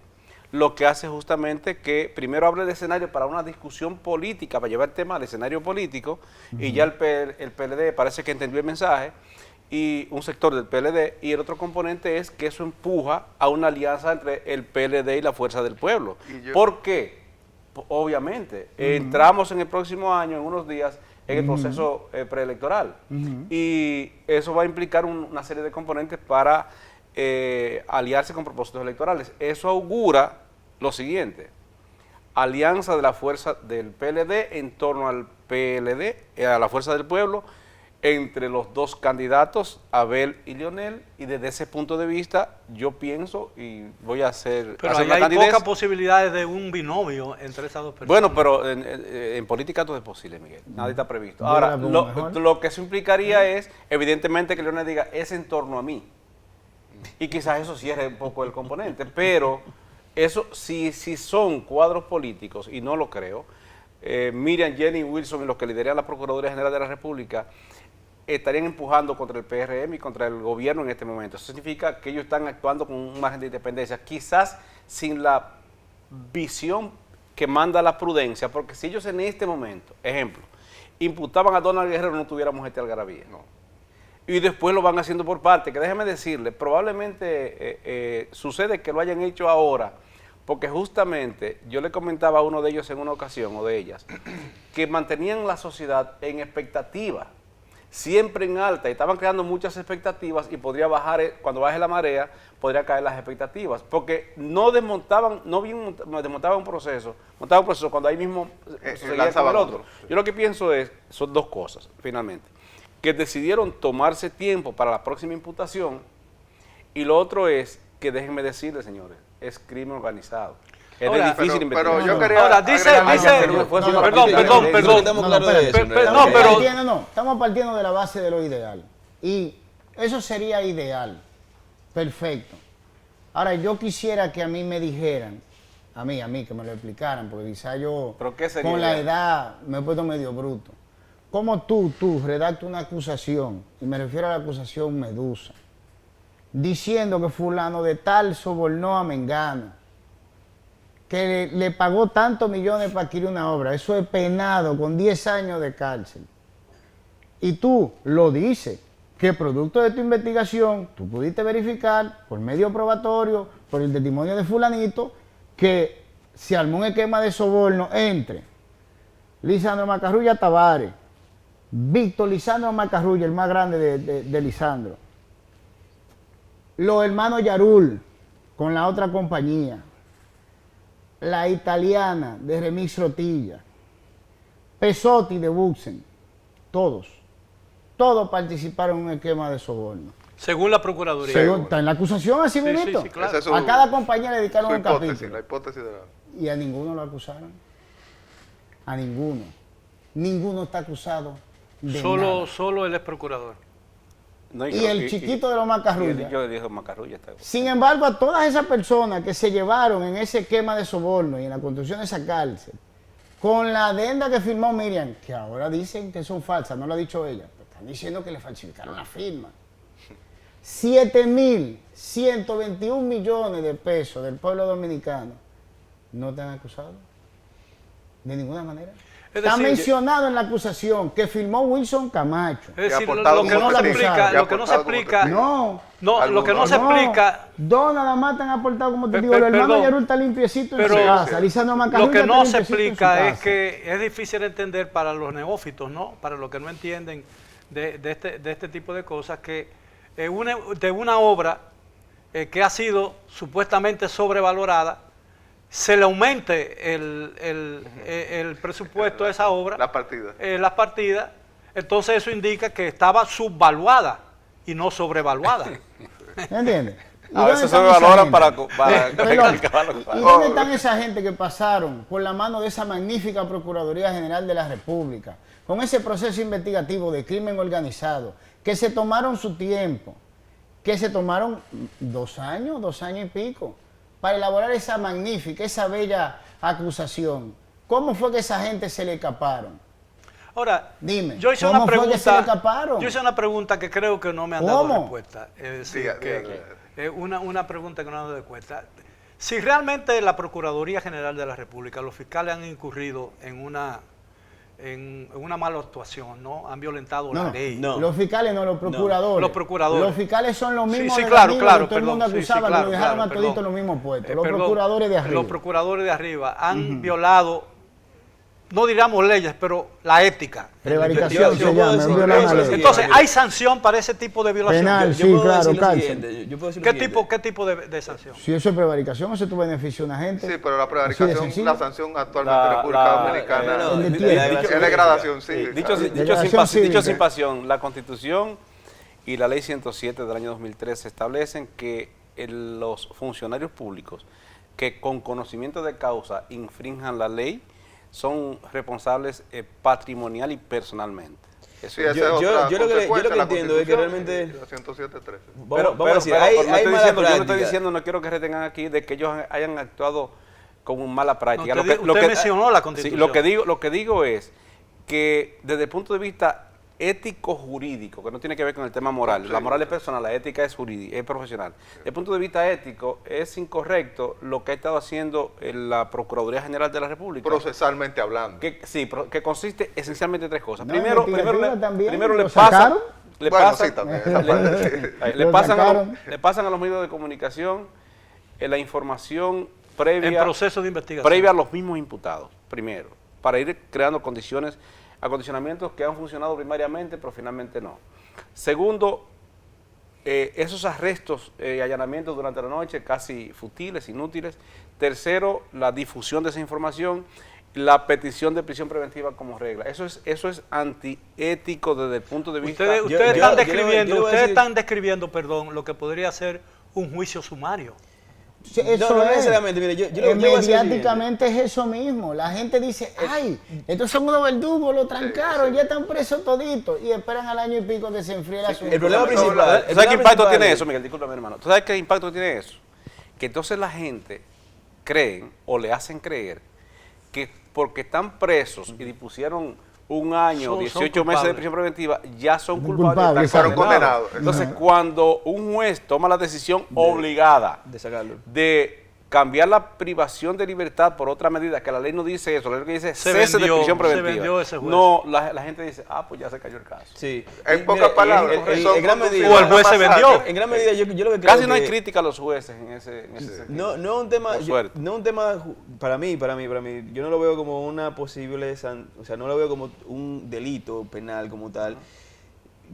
lo que hace justamente que primero abre el escenario para una discusión política, para llevar el tema al escenario político, y ya el PLD parece que entendió el mensaje, y un sector del PLD, y el otro componente es que eso empuja a una alianza entre el PLD y la Fuerza del Pueblo. ¿Por qué? Obviamente, entramos en el próximo año, en unos días, en el proceso preelectoral, y eso va a implicar una serie de componentes para aliarse con propósitos electorales. Eso augura lo siguiente: alianza de la fuerza del PLD en torno al PLD, a la Fuerza del Pueblo, entre los dos candidatos, Abel y Leonel, y desde ese punto de vista yo pienso, y voy a hacer, Pero hacer ahí una hay candidez. pocas posibilidades de un binomio entre esas dos personas. Bueno, pero en política todo es posible, Miguel. Nada está previsto. Yo Ahora, la pongo mejor. lo que eso implicaría es, evidentemente, que Leonel diga, es en torno a mí. Y quizás eso cierre un poco el componente, pero eso, si son cuadros políticos, y no lo creo, Miriam, Jenny, Wilson y los que lideran la Procuraduría General de la República estarían empujando contra el PRM y contra el gobierno en este momento. Eso significa que ellos están actuando con un margen de independencia, quizás sin la visión que manda la prudencia, porque si ellos en este momento, ejemplo, imputaban a Donald Guerrero, no tuviéramos este algarabía. No. Y después lo van haciendo por parte, que déjeme decirle, probablemente sucede que lo hayan hecho ahora, porque justamente yo le comentaba a uno de ellos en una ocasión, o de ellas, que mantenían la sociedad en expectativa, siempre en alta, y estaban creando muchas expectativas, y podría bajar, cuando baje la marea, podría caer las expectativas, porque no desmontaban un proceso, montaban un proceso cuando ahí mismo seguía con lanzaban el otro. otro, sí. Yo lo que pienso son dos cosas, finalmente, que decidieron tomarse tiempo para la próxima imputación, y lo otro es que, déjenme decirles, señores, es crimen organizado. Es Ahora, difícil pero investigar. yo quería Ahora, dice, agregar- dice, hacer un esfuerzo perdón, para perdón, criticar. perdón. Estamos No, claros de espérate. eso, ¿no? No, pero- Estamos partiendo de la base de lo ideal. Y eso sería ideal. Perfecto. Ahora, yo quisiera que a mí me dijeran, a mí, que me lo explicaran, porque quizá yo ¿Pero qué sería con la ideal? edad me he puesto medio bruto. ¿Cómo tú redactas una acusación, y me refiero a la acusación Medusa, diciendo que fulano de tal sobornó a Mengano, que le pagó tantos millones para adquirir una obra? Eso es penado con 10 años de cárcel. Y tú lo dices, que producto de tu investigación, tú pudiste verificar por medio probatorio, por el testimonio de fulanito, que se armó un esquema de soborno entre Lisandro Macarrulla Tavares, Víctor Lisandro Macarrulla, el más grande de Lisandro, los hermanos Yarul con la otra compañía, la italiana de Remix Rotilla, Pesotti de Buxen, todos participaron en un esquema de soborno. Según la Procuraduría. Está en la acusación así Sí, mismo. sí, claro. Esa es su- A cada compañía le su dedicaron un hipótesis, capítulo. la hipótesis de la... Y a ninguno lo acusaron. A ninguno. Ninguno está acusado de nada. Solo el ex procurador. No, Y el chiquito de los Macarrulla. Yo le dije Macarrulla. Está. Sin embargo, a todas esas personas que se llevaron en ese esquema de soborno y en la construcción de esa cárcel, con la adenda que firmó Miriam, que ahora dicen que son falsas, no lo ha dicho ella, pero están diciendo que le falsificaron la firma. 7.121 millones de pesos del pueblo dominicano no están acusados de ninguna manera. Es Está decir, mencionado en la acusación que firmó Wilson Camacho. Es decir, ha aportado lo que no como se testigo. explica, Ya lo que no se explica, No. no, lo que no se explica, Dos nada más te han aportado como te digo. El hermano perdón, Yarul está limpiecito en pero su casa. Lisandro Macarrulla lo que está no se limpiecito en su explica es casa. que es difícil entender para los neófitos, ¿no? Para los que no entienden de este tipo de cosas, que de una obra que ha sido supuestamente sobrevalorada, se le aumente el presupuesto de esa obra, La partida. las partidas, entonces eso indica que estaba subvaluada y no sobrevaluada. ¿Entiendes? ¿Y A dónde veces se están esa valoran gente? para Perdón. recalcar. ¿Y dónde están esa gente que pasaron por la mano de esa magnífica Procuraduría General de la República, con ese proceso investigativo de crimen organizado, que se tomaron su tiempo, que se tomaron 2 años y pico, para elaborar esa magnífica, esa bella acusación? ¿Cómo fue que esa gente se le escaparon? Ahora, Dime, yo hice ¿cómo una fue que se le pregunta, escaparon? yo hice una pregunta que creo que no me han dado ¿Cómo? respuesta. Es decir, Diga, que, diga. una pregunta que no me han dado respuesta. Si realmente la Procuraduría General de la República, los fiscales han incurrido en una mala actuación, ¿no? Han violentado la ley. no. Los fiscales no, los procuradores. Los procuradores. Los fiscales son los mismos Sí, de claro, arriba, claro, que todo el mundo perdón, sí, acusaba, sí, claro, que lo dejaron claro, a todito en perdón. los mismos puestos. Los Perdón, procuradores de arriba. Los procuradores de arriba han violado, no diríamos leyes, pero la ética. Prevaricación Yo se puedo llama, decir- es violar yo una puedo ley. decir- Entonces, ¿hay sanción para ese tipo de violación? Penal. Yo Sí, puedo claro, decir lo cárcel. siguiente, yo puedo decir lo siguiente. ¿Qué tipo de sanción? Si eso es prevaricación, eso tú beneficia a una gente. Sí, pero la Así de prevaricación, sencillo. la sanción actualmente en República Dominicana no, El de la tiempo. es degradación cívica. Dicho Degradación cívica. sin pasión, la Constitución y la Ley 107 del año 2003 establecen que los funcionarios públicos que con conocimiento de causa infrinjan la ley son responsables patrimonial y personalmente. Sí, esa es Yo otra lo que consecuencia de la entiendo es que Constitución realmente- y la 107.13. Vamos a decir, hay no estoy mala diciendo, yo no estoy práctica. diciendo, no quiero que retengan aquí de que ellos hayan actuado con mala práctica. No, usted mencionó la Constitución. Sí, lo que digo es que desde el punto de vista ético-jurídico, que no tiene que ver con el tema moral, la moral es personal, la ética es jurídica, es profesional. Desde el punto de vista ético, es incorrecto lo que ha estado haciendo la Procuraduría General de la República. Procesalmente hablando. Que consiste esencialmente en 3 cosas. No, Primero investigativa también, primero ¿lo le pasa... sacaron? Le Bueno, pasan, sí, también, esa parte, sí. le Lo pasan sacaron. le pasan a los medios de comunicación la información En previa, proceso de investigación. previa a los mismos imputados, primero, para ir creando acondicionamientos que han funcionado primariamente, pero finalmente no. Segundo, esos arrestos y allanamientos durante la noche, casi futiles, inútiles. Tercero, la difusión de esa información, la petición de prisión preventiva como regla. Eso es antiético desde el punto de vista... Ustedes yo- están yo le voy a ustedes decir- están describiendo, perdón, lo que podría ser un juicio sumario. Sí, eso no es. necesariamente, mire, yo le voy a decir lo siguiente. Mediáticamente es eso mismo. La gente dice, ay, estos son unos verdugos, lo trancaron, ya están presos toditos. Y esperan al año y pico que se enfríe el asunto. El problema principal... ¿Tú sabes qué impacto tiene eso, Miguel? Discúlpame, hermano. ¿Tú sabes qué impacto tiene eso? Que entonces la gente creen o le hacen creer que porque están presos y dispusieron 1 año, Son 18 meses culpables. de prisión preventiva, ya son Culpables, culpables, exacto. están Fueron condenados. Entonces, cuando un juez toma la decisión obligada De sacarlo. de cambiar la privación de libertad por otra medida, que la ley no dice eso, la ley que dice Se cese vendió- de prisión se preventiva. vendió ese juez. No, la gente dice, pues ya se cayó el caso. Sí. En Y, pocas mire, palabras, en son gran medida... O el juez se vendió. En gran medida, yo lo que creo Casi no hay que- crítica a los jueces en ese sentido. No un tema, Por suerte. no un tema para mí, yo no lo veo como una posible, o sea, no lo veo como un delito penal como tal.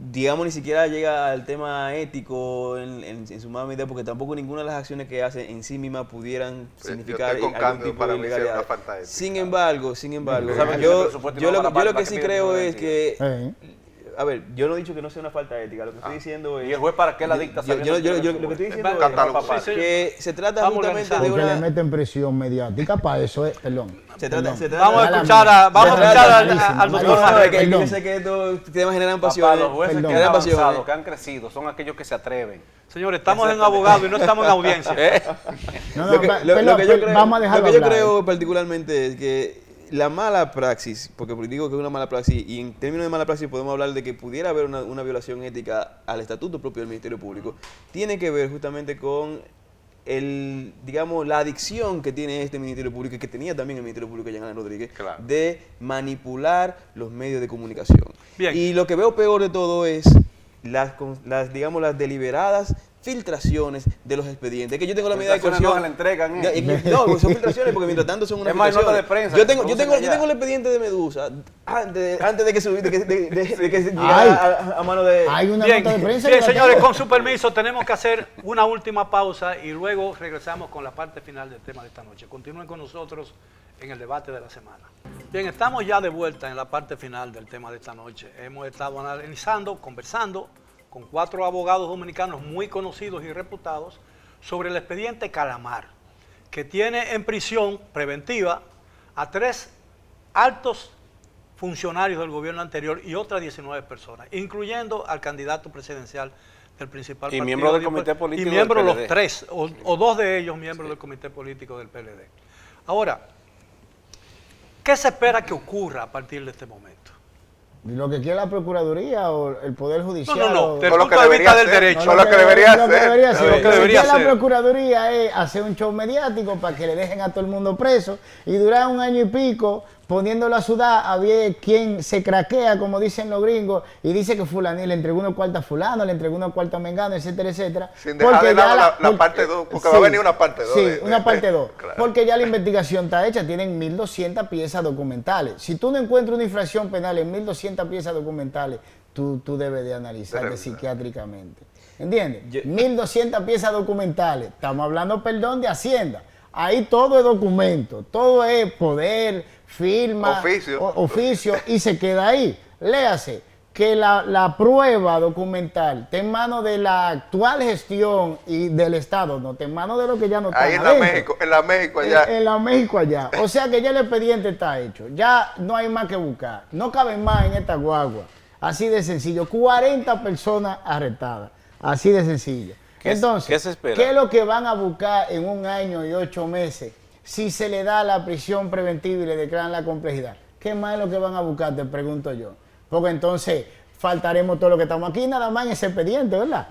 Digamos, ni siquiera llega al tema ético en su más medida, porque tampoco ninguna de las acciones que hace en sí misma pudieran Sí, significar yo estoy con algún Cándido, tipo para de mí sí es ilegalidad. una falta ética. Sin embargo, ¿Saben que ese yo presupuesto lo no va a la que sí pide creo prisión es que, Sí. a ver, yo no he dicho que no sea una falta ética, lo que estoy diciendo es... ¿Y el juez para qué la dicta? Yo lo que estoy diciendo es Catálogo. que se trata Vamos justamente organizando. de Porque le una... meten presión mediática para eso, perdón. Se trata Vamos a Mala escuchar, mía. vamos a Se escuchar trata- al malísimo, doctor No, no, Marrero. es que yo Perdón. sé que estos temas generan Papá, pasiones. los jueces Perdón. que han Generan pasiones. avanzado, que han crecido, son aquellos que se atreven. Señores, estamos en abogado y no estamos en audiencia. No, no, Lo que yo creo, vamos a dejarlo lo que yo hablar. creo particularmente es que la mala praxis, porque digo que es una mala praxis, y en términos de mala praxis podemos hablar de que pudiera haber una violación ética al estatuto propio del Ministerio Público, tiene que ver justamente con digamos, la adicción que tiene este Ministerio Público y que tenía también el Ministerio Público de Jean Alain Rodríguez, Claro. de manipular los medios de comunicación. Bien. Y lo que veo peor de todo es digamos, las deliberadas filtraciones de los expedientes. Es que yo tengo la medida de Filtraciones coerción. no se la entregan, No, son filtraciones porque mientras tanto son unas Es más, nota filtraciones. de prensa Yo que tengo, se yo tengo, producen yo tengo el expediente de Medusa antes de que Ay. llegara a mano de... Hay una Bien, nota de prensa. bien, que la señores, tengo. con su permiso, tenemos que hacer una última pausa y luego regresamos con la parte final del tema de esta noche. Continúen con nosotros en el debate de la semana. Bien, estamos ya de vuelta en la parte final del tema de esta noche. Hemos estado analizando, conversando con 4 abogados dominicanos muy conocidos y reputados sobre el expediente Calamar, que tiene en prisión preventiva a 3 altos funcionarios del gobierno anterior y otras 19 personas, incluyendo al candidato presidencial del principal Y partido. miembros del comité político Y miembros del los PLD. 3, o 2 de ellos miembros del comité político del PLD. Ahora, ¿qué se espera que ocurra a partir de este momento? Lo que quiere la Procuraduría o el Poder Judicial. No, o- desde O el lo que punto de vista debería del ser, derecho. no lo que debería lo que ser. debería ser. Lo que Lo que debería quiere la ser. Procuraduría es hacer un show mediático para que le dejen a todo el mundo preso y durar un año y pico poniéndolo a sudar a ver quién se craquea, como dicen los gringos, y dice que fulano le entregó unos cuartos a fulano, le entregó unos cuartos a Mengano, etcétera, etcétera. Sin dejar Porque de ya lado la parte 2, porque va a venir una parte 2. Sí, una parte 2. Claro. Porque ya la investigación está hecha, tienen 1.200 piezas documentales. Si tú no encuentras una infracción penal en 1.200 piezas documentales, tú debes de analizarte De revisar. psiquiátricamente. ¿Entiendes? Yo- 1.200 piezas documentales. Estamos hablando, perdón, de Hacienda. Ahí todo es documento, todo es poder, firma, Oficio. oficio, y se queda ahí. Léase que la prueba documental está en manos de la actual gestión y del Estado, no está en manos de lo que ya no está Ahí en la México allá. en la México allá. O sea que ya el expediente está hecho. Ya no hay más que buscar. No caben más en esta guagua. Así de sencillo. 40 personas arrestadas. Así de sencillo. Entonces, ¿qué se espera? ¿qué es lo que van a buscar en 1 año y 8 meses si se le da la prisión preventiva y le declaran la complejidad? ¿Qué más es lo que van a buscar? Te pregunto yo. Porque entonces faltaremos todo lo que estamos aquí nada más en ese expediente, ¿verdad?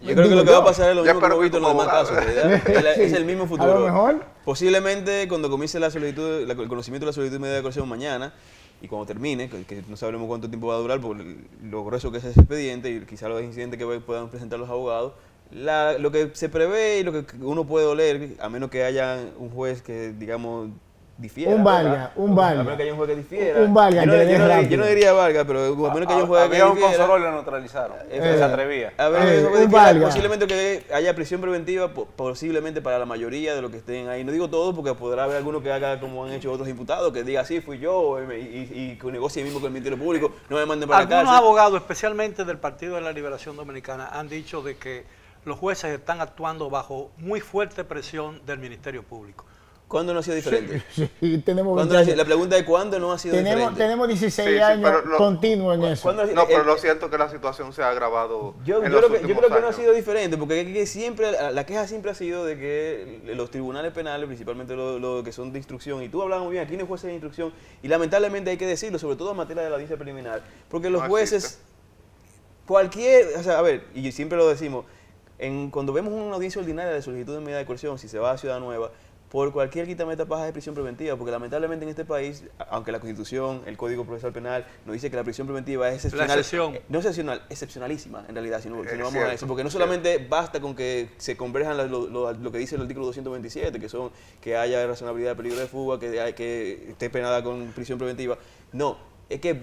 Yo creo que lo que va a pasar es lo Ya mismo que espero hemos visto en los que demás como casos, ¿verdad? Es el mismo futuro. A lo mejor. Posiblemente cuando comience la solicitud, el conocimiento de la solicitud de medida de coerción mañana, y cuando termine, que no sabremos cuánto tiempo va a durar por lo grueso que es ese expediente y quizá los incidentes que puedan presentar los abogados, lo que se prevé y lo que uno puede oler, a menos que haya un juez que, digamos, difiera. Un valga, ¿verdad? un valga. A menos que haya un juez que difiera. Un valga Yo no, que le yo dé no- rápido. yo no diría valga, pero a menos que haya un juez que Había un difiera. consorcio y lo neutralizaron. Se atrevía. A ver, un valga. posiblemente que haya prisión preventiva, posiblemente para la mayoría de los que estén ahí. No digo todo, porque podrá haber alguno que haga como han hecho otros imputados, que diga, sí, fui yo, y que negocie mismo con el Ministerio Público, no me manden para la Algunos cárcel. abogados, especialmente del Partido de la Liberación Dominicana, han dicho de que los jueces están actuando bajo muy fuerte presión del Ministerio Público. ¿Cuándo no ha sido diferente? Sí, tenemos ¿Cuándo 20 no ha años. sido- la pregunta es ¿cuándo no ha sido diferente? Tenemos 16 Sí, sí, años pero lo- continuos en eso. ¿Cuándo ha sido- No, pero lo cierto es que la situación se ha agravado Yo en creo los que últimos no ha años. sido diferente, porque es que siempre, la queja siempre ha sido de que los tribunales penales, principalmente los que son de instrucción, y tú hablabas muy bien, aquí no hay jueces de instrucción, y lamentablemente hay que decirlo, sobre todo en materia de la audiencia preliminar, porque los No jueces, existe. o sea, a ver, y siempre lo decimos, cuando vemos una audiencia ordinaria de solicitud de medida de coerción, si se va a Ciudad Nueva, por cualquier quitameta paja de prisión preventiva, porque lamentablemente en este país, aunque la Constitución, el Código Procesal Penal nos dice que la prisión preventiva es excepcional, excepción. no excepcional, excepcionalísima en realidad, si no vamos cierto, a eso, porque no solamente basta con que se converjan lo que dice el artículo 227, que son que haya razonabilidad de peligro de fuga, que esté penada con prisión preventiva, no. Es que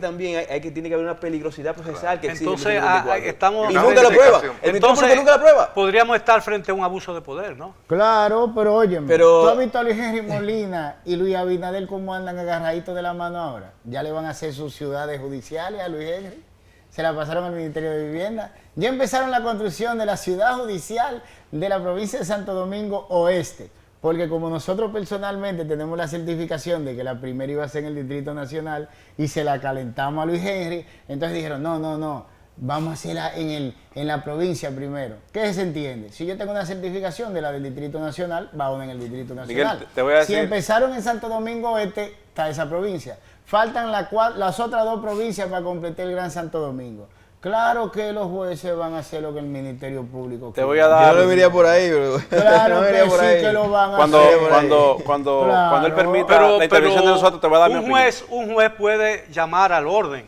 también tiene que haber una peligrosidad procesal que exige el Entonces, 224. estamos... Y nunca la prueba. El Ministerio Entonces, Público nunca la prueba. podríamos estar frente a un abuso de poder, ¿no? Claro, pero óyeme, Pero- ¿tú has visto a Luis Henry Molina y Luis Abinader cómo andan agarraditos de la mano ahora? Ya le van a hacer sus ciudades judiciales a Luis Henry. Se la pasaron al Ministerio de Vivienda. Ya empezaron la construcción de la ciudad judicial de la provincia de Santo Domingo Oeste. Porque como nosotros personalmente tenemos la certificación de que la primera iba a ser en el Distrito Nacional y se la calentamos a Luis Henry, entonces dijeron, no, vamos a hacerla en la provincia primero. ¿Qué se entiende? Si yo tengo una certificación de la del Distrito Nacional, va una en el Distrito Nacional. Miguel, te voy a Si decir- empezaron en Santo Domingo Este, está esa provincia. Faltan las otras 2 provincias para completar el Gran Santo Domingo. Claro que los jueces van a hacer lo que el Ministerio Público Te quiere. voy a Yo dar... no lo vería por ahí, bro. Claro No lo que vería por sí ahí. que lo van a Cuando, hacer. cuando él permita Pero, la intervención de nosotros, te voy a dar mi opinión. un juez puede llamar al orden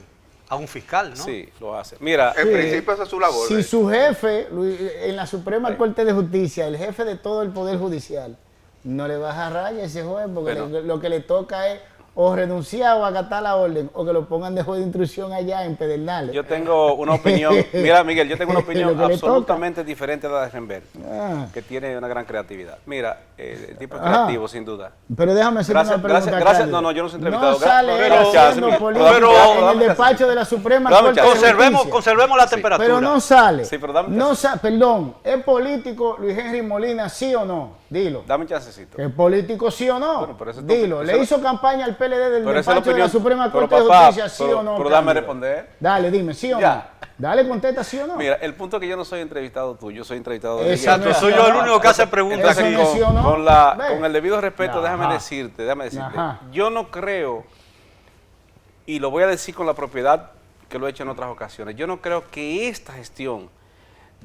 a un fiscal, ¿no? Sí, lo hace. Mira, En Sí. principio esa es su labor. Si su jefe, en la Suprema Corte de Justicia, el jefe de todo el Poder Judicial, no le baja raya a ese juez, porque Bueno. lo que le toca es o renunciar o acatar la orden, o que lo pongan de juez de instrucción allá en Pedernales. yo tengo una opinión, mira Miguel, yo tengo una opinión Lo que le absolutamente diferente a la de Renberg, Ah, que tiene una gran creatividad. Mira, el tipo es Ajá. creativo, sin duda. pero déjame hacer Gracias, una pregunta. gracias, Carlos. no, yo no soy entrevistado. No sale Pero- él haciendo Miguel, política pero- en el dame despacho chance. de la Suprema Dame Corte de chance. Justicia. Conservemos la temperatura. Pero no sale. Sí, pero dame no chance. perdón, ¿es político Luis Henry Molina, sí o no? Dilo. Dame un chancecito. ¿Es político sí o no? Bueno, pero eso es Dilo. tu- ¿Le eso- hizo campaña al PLD del Pero esa es la despacho de la opinión. Suprema Pero, Corte de papá, Justicia, sí pero- o no? pero dame Cándido? responder. Dale, dime, sí o Ya. no. Dale, contesta sí o no. Mira, el punto es que yo no soy entrevistado tú, yo soy entrevistado de Esa Miguel. no es soy sí yo o el no. único que hace preguntas Eso aquí. no es sí o no. Ve. Con el debido respeto, Ajá. déjame decirte, Ajá. yo no creo, y lo voy a decir con la propiedad que lo he hecho en otras ocasiones, yo no creo que esta gestión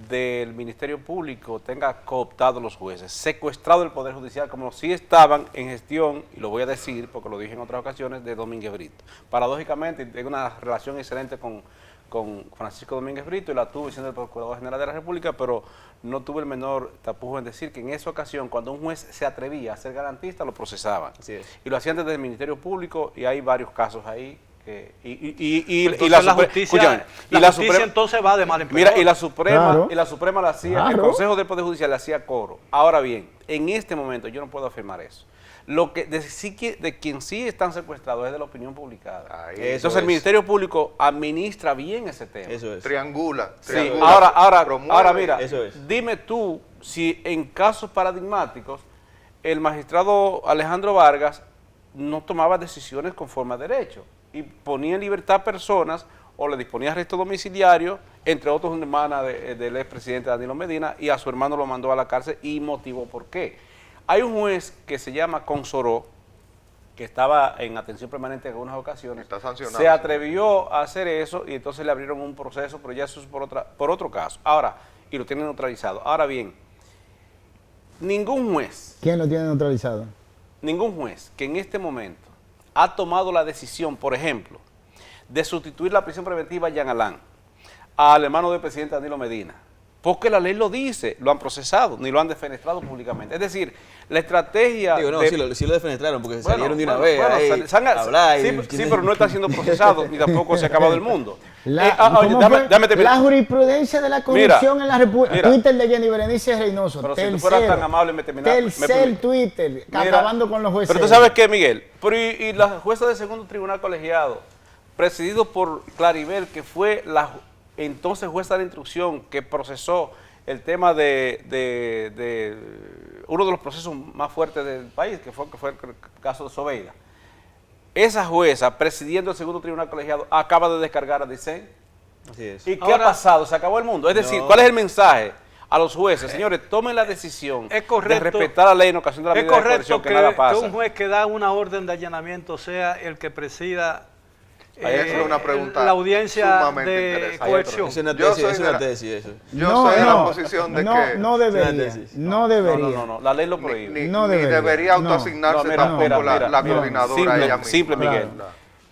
del Ministerio Público tenga cooptado los jueces, secuestrado el Poder Judicial, como si estaban en gestión, y lo voy a decir porque lo dije en otras ocasiones, de Domínguez Brito. Paradójicamente, tengo una relación excelente con Francisco Domínguez Brito y la tuve siendo el Procurador General de la República, pero no tuve el menor tapujo en decir que en esa ocasión, cuando un juez se atrevía a ser garantista, lo procesaban. Así es. Y lo hacían desde el Ministerio Público, y hay varios casos ahí. Entonces la la Supre- justicia, escúchame, la y la justicia Suprema- entonces va de mal en peor. Mira, y la Suprema, Claro. la hacía, el Claro. Consejo del Poder Judicial le hacía coro. Ahora bien, en este momento yo no puedo afirmar eso. Lo que de quien sí están secuestrados es de la opinión publicada. Ahí. Entonces Eso el es. Ministerio Público administra bien ese tema. Eso es. Triangula. Sí, triangula, ahora promueve. mira, Eso es. dime tú si en casos paradigmáticos el magistrado Alejandro Vargas no tomaba decisiones conforme a derecho y ponía en libertad personas o le disponía arresto domiciliario, entre otros una hermana del expresidente Danilo Medina, y a su hermano lo mandó a la cárcel y motivó por qué. Hay un juez que se llama Consoró, que estaba en atención permanente en algunas ocasiones, Está sancionado. se atrevió a hacer eso y entonces le abrieron un proceso, pero ya eso es por otro caso. Ahora, y lo tienen neutralizado. Ahora bien, ningún juez ¿Quién lo tiene neutralizado? que en este momento ha tomado la decisión, por ejemplo, de sustituir la prisión preventiva a Jean Alain, al hermano del presidente Danilo Medina, porque la ley lo dice, lo han procesado, ni lo han defenestrado públicamente. Es decir, la estrategia... Digo, no, de- sí lo defenestraron porque Bueno, salieron de una bueno, vez bueno, ahí sal- a hablar. sí, pero no está siendo procesado, ni tampoco se ha acabado el mundo. La, Oye, ¿cómo dame fue? terminar. La jurisprudencia de la corrupción en la República. mira. Twitter de Jenny Berenice Reynoso. Pero si tú fueras tan amable, me terminas. Tercer Twitter, Mira, acabando con los jueces. Pero tú sabes qué, Miguel, pero y la jueza del segundo tribunal colegiado, presidido por Claribel, que fue la entonces jueza de instrucción que procesó el tema de uno de los procesos más fuertes del país, que fue el caso de Sobeida. Esa jueza, presidiendo el segundo tribunal colegiado, acaba de descargar a Dicen. Así es. ¿Y qué Ahora- ha pasado? Se acabó el mundo. Es decir, No. ¿cuál es el mensaje a los jueces? Señores, tomen la decisión Es correcto. de respetar la ley en ocasión de la Es medida de correcto coerción, que nada que pasa. un juez que da una orden de allanamiento sea el que presida Ahí es una pregunta la audiencia sumamente de interesante. coerción. Es una Yo tesis, soy es de una la- tesis eso. Yo soy de la posición de no, que no debería, tesis. no debería. No, la ley lo prohíbe. ni, No ni debería. debería No. autoasignarse No, mira, tampoco mira, la mira, coordinadora simple, ella misma. simple, Claro. Miguel.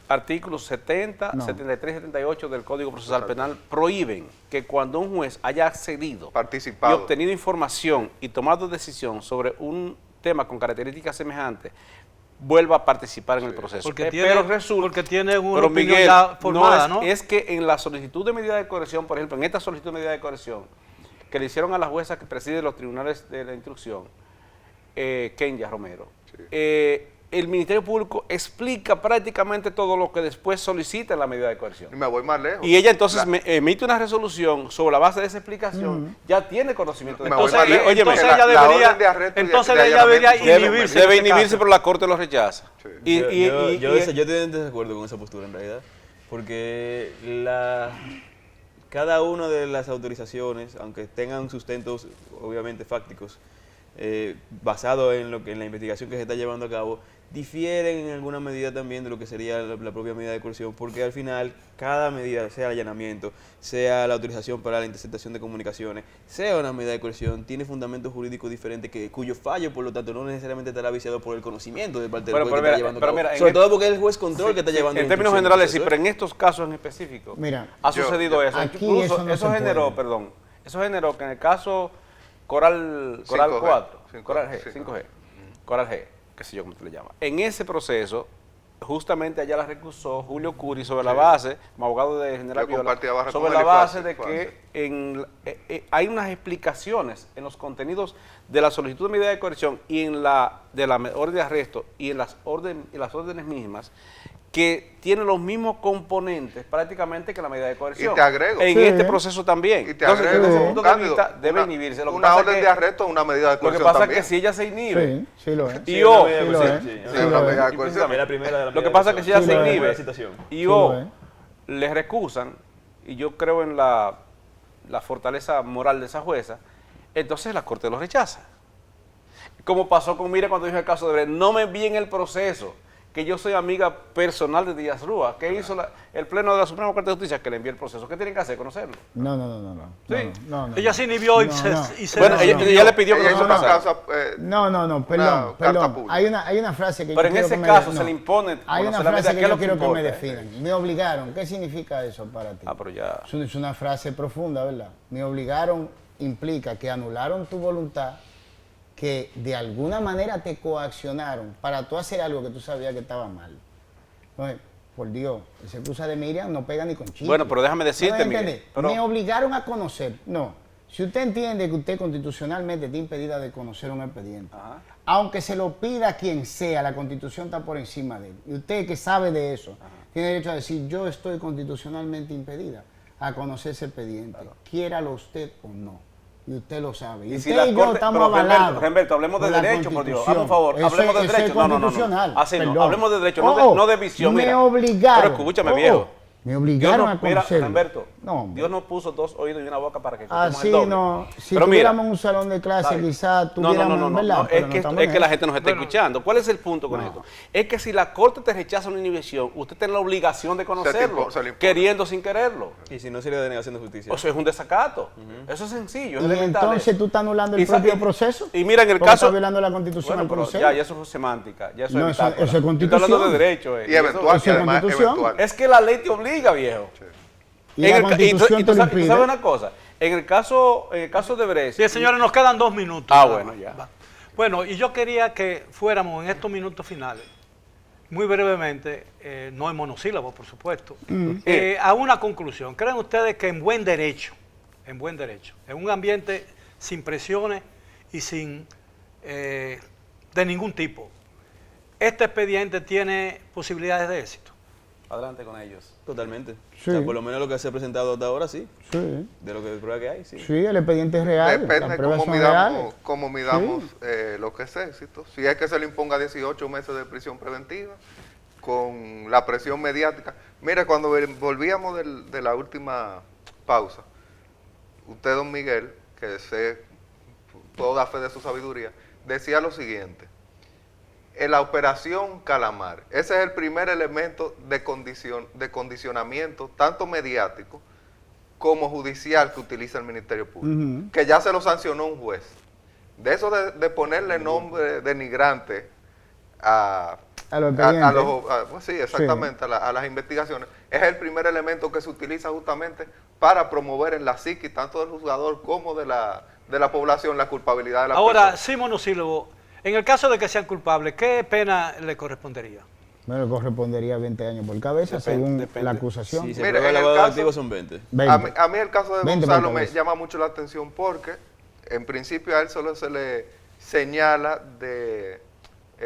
Artículos 70, No. 73 y 78 del Código Procesal Penal prohíben que cuando un juez haya accedido y Participado. obtenido información y tomado decisión sobre un tema con características semejantes, vuelva a participar en el proceso. Porque Pero tiene una pero opinión Miguel, ya formada, no ¿no? es que en la solicitud de medida de coerción, por ejemplo, en esta solicitud de medida de coerción que le hicieron a la jueza que preside los tribunales de la instrucción, Kenya Romero, el Ministerio Público explica prácticamente todo lo que después solicita en la medida de coerción. Y me voy más lejos. Y ella entonces La- emite una resolución sobre la base de esa explicación, ya tiene conocimiento de Me voy eso. más lejos. Óyeme, entonces la- ella la debería, orden de arresto y de entonces ella debería allanamiento son- inhibirse. debe en este inhibirse, caso. pero la Corte lo rechaza. Sí. Yo estoy en desacuerdo con esa postura en realidad, porque cada una de las autorizaciones, aunque tengan sustentos obviamente fácticos, basado en la investigación que se está llevando a cabo, difieren en alguna medida también de lo que sería la propia medida de coerción, porque al final cada medida, sea el allanamiento, sea la autorización para la interceptación de comunicaciones, sea una medida de coerción, tiene fundamentos jurídicos diferentes cuyo fallo, por lo tanto, no necesariamente estará viciado por el conocimiento de parte del juez que está llevando a cabo. Sobre todo porque es el juez control que está llevando en términos generales, sí, pero en estos casos en específico Mira, ha sucedido eso. aquí Incluso eso no se eso generó que en el caso Coral 5G, 4, 5G, Coral G, 5G, Coral G, qué sé yo cómo se le llama. En ese proceso, justamente allá la recusó Julio Curi sobre la base, como abogado de General Yo Viola, compartía barra sobre con la él y base fue de así. que hay unas explicaciones en los contenidos de la solicitud de medida de coerción y en la de la orden de arresto y en las órdenes mismas que tienen los mismos componentes prácticamente que la medida de coerción. Y te agrego. En Sí. este proceso también. Y te Entonces, agrego, desde ese punto de Cándido, vista, debe una- inhibirse. Lo que una pasa orden que- de arresto es una medida de Lo que coerción pasa es también. que si ella se inhibe, Sí, sí lo es. y Sí, o, una medida de sí lo coerción, es. sí. Sí, Y una medida de precisamente coerción. la primera de la lo que medida pasa de es que si ella Sí se lo es. inhibe la citación. y Sí o lo es. le recusan, y yo creo en la fortaleza moral de esa jueza, entonces la Corte lo rechaza. Como pasó con Mira cuando dijo el caso de Brecht, no me vi en el proceso, que yo soy amiga personal de Díaz Rúa, que hizo el Pleno de la Suprema Corte de Justicia que le envió el proceso. ¿Qué tienen que hacer? ¿Conocerlo? No. Sí. No. Ella se inhibió y No, se, no. y se Bueno, desinhibió. ella le pidió que Ella no hizo se una pasara. causa, No, carta perdón. pública. Hay una frase que Pero yo en quiero ese que me caso no. se le impone Hay una conocer la frase medida, que ¿qué es yo lo que quiero que me importa? definan. Me obligaron. ¿Qué significa eso para ti? Ah, pero ya. Es una frase profunda, ¿verdad? Me obligaron implica que anularon tu voluntad, que de alguna manera te coaccionaron para tú hacer algo que tú sabías que estaba mal. Entonces, por Dios, esa excusa de Miriam no pega ni con chiste. Bueno, pero déjame decirte, ¿No me Miguel, entiendes? pero- Me obligaron a conocer. No. Si usted entiende que usted constitucionalmente está impedida de conocer un expediente, Ajá. aunque se lo pida quien sea, la Constitución está por encima de él. Y usted que sabe de eso, tiene derecho a decir, yo estoy constitucionalmente impedida a conocer ese expediente, quiéralo usted o no. Y usted lo sabe. Y, Y usted si la y yo Corte- estamos pero, avalados. Humberto, hablemos de por la derecho, por Dios. Constitución. Hazme un favor, Eso hablemos de es derecho. No, no, no. constitucional. Así no, Perdón. hablemos de derecho, no de visión. Me mira. obligaron. Pero escúchame, viejo. Me obligaron a mira, conocerlo. Humberto, No, hombre. Dios nos puso dos oídos y una boca para que escuchemos Así el doble. no. Si Pero mira, tuviéramos un salón de clase, ¿sabes? quizás No, tuviéramos, no, ¿verdad? es Pero que, estamos es en que la eso. gente nos está escuchando. ¿Cuál es el punto con esto? Es que si la Corte te rechaza una inhibición, usted tiene la obligación de conocerlo, se le impone. queriendo sin quererlo. Y si no sería denegación de justicia. O sea, es un desacato. Eso es sencillo, es Y elemental. entonces tú estás anulando el Y sa- propio y- proceso. y mira, en el porque caso- estás violando la Constitución Bueno, al pero conocer. ya eso es semántica, ya eso No, es eso- bitácora. eso es Yo estoy hablando de Constitución. derecho. Y eventual, Eso y es además Constitución. eventual. Es que la ley te obliga, viejo. Y la y Constitución tú te lo sabes, impide. tú sabes una cosa, en el caso de Brecht. Bien, señores, nos quedan 2 minutos. Ah, nada bueno, más. ya. Va. Bueno, y yo quería que fuéramos en estos minutos finales, muy brevemente, no en monosílabos, por supuesto, a una conclusión. ¿Creen ustedes que en buen derecho, en un ambiente sin presiones y sin de ningún tipo, este expediente tiene posibilidades de éxito? Adelante con ellos. Totalmente. Sí. O sea, por lo menos lo que se ha presentado hasta ahora, sí. Sí. De lo que prueba que hay, sí. Sí, el expediente es real. Depende las pruebas cómo son midamos, reales. cómo midamos lo que es éxito. Si es que se le imponga 18 meses de prisión preventiva, con la presión mediática. Mira, cuando volvíamos de la última pausa, usted, don Miguel, que sé, puedo dar fe de su sabiduría, decía lo siguiente: en la operación Calamar, ese es el primer elemento de condicionamiento, tanto mediático como judicial, que utiliza el Ministerio Público, Ujú. que ya se lo sancionó un juez. De eso de ponerle nombre denigrante a los expedientes. pues sí, exactamente, a las investigaciones, es el primer elemento que se utiliza justamente para promover en la psique, tanto del juzgador como de la población, la culpabilidad de la Ahora, persona. sí, monosílabo, en el caso de que sean culpables, ¿qué pena le correspondería? Bueno, correspondería a 20 años por cabeza, según depende. la acusación. Si se Mire, prueba en el el lavado de caso- activos son 20. 20. A mí el caso de 20 Gonzalo por me cabeza. llama mucho la atención porque, en principio, a él solo se le señala de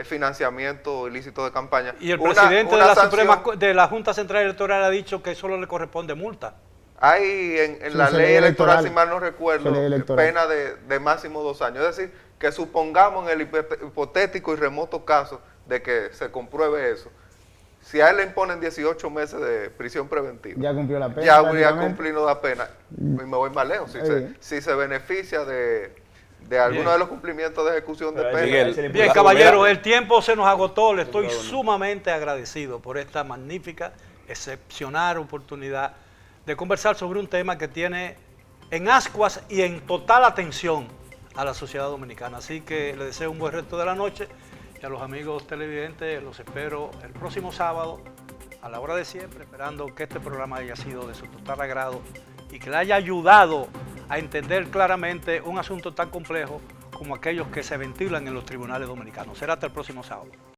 financiamiento ilícito de campaña. Y el Una- presidente una de la sanción- Suprema, de la Junta Central Electoral ha dicho que solo le corresponde multa. Hay en Sí, la se ley ley electoral, electoral. si mal no recuerdo, Se ley electoral. pena de máximo 2 años. Es decir, que supongamos en el hipotético y remoto caso de que se compruebe eso, si a él le imponen 18 meses de prisión preventiva, Ya cumplió la pena. ya habría prácticamente. cumplido la pena. Y me voy más lejos. Si se beneficia de de alguno de los cumplimientos de ejecución de Pero pena. Miguel, Bien, La- caballero, mira- el tiempo se nos agotó. Le estoy Bueno. sumamente agradecido por esta magnífica, excepcional oportunidad de conversar sobre un tema que tiene en ascuas y en total atención a la sociedad dominicana. Así que le deseo un buen resto de la noche y a los amigos televidentes los espero el próximo sábado a la hora de siempre, esperando que este programa haya sido de su total agrado y que le haya ayudado a entender claramente un asunto tan complejo como aquellos que se ventilan en los tribunales dominicanos. Será hasta el próximo sábado.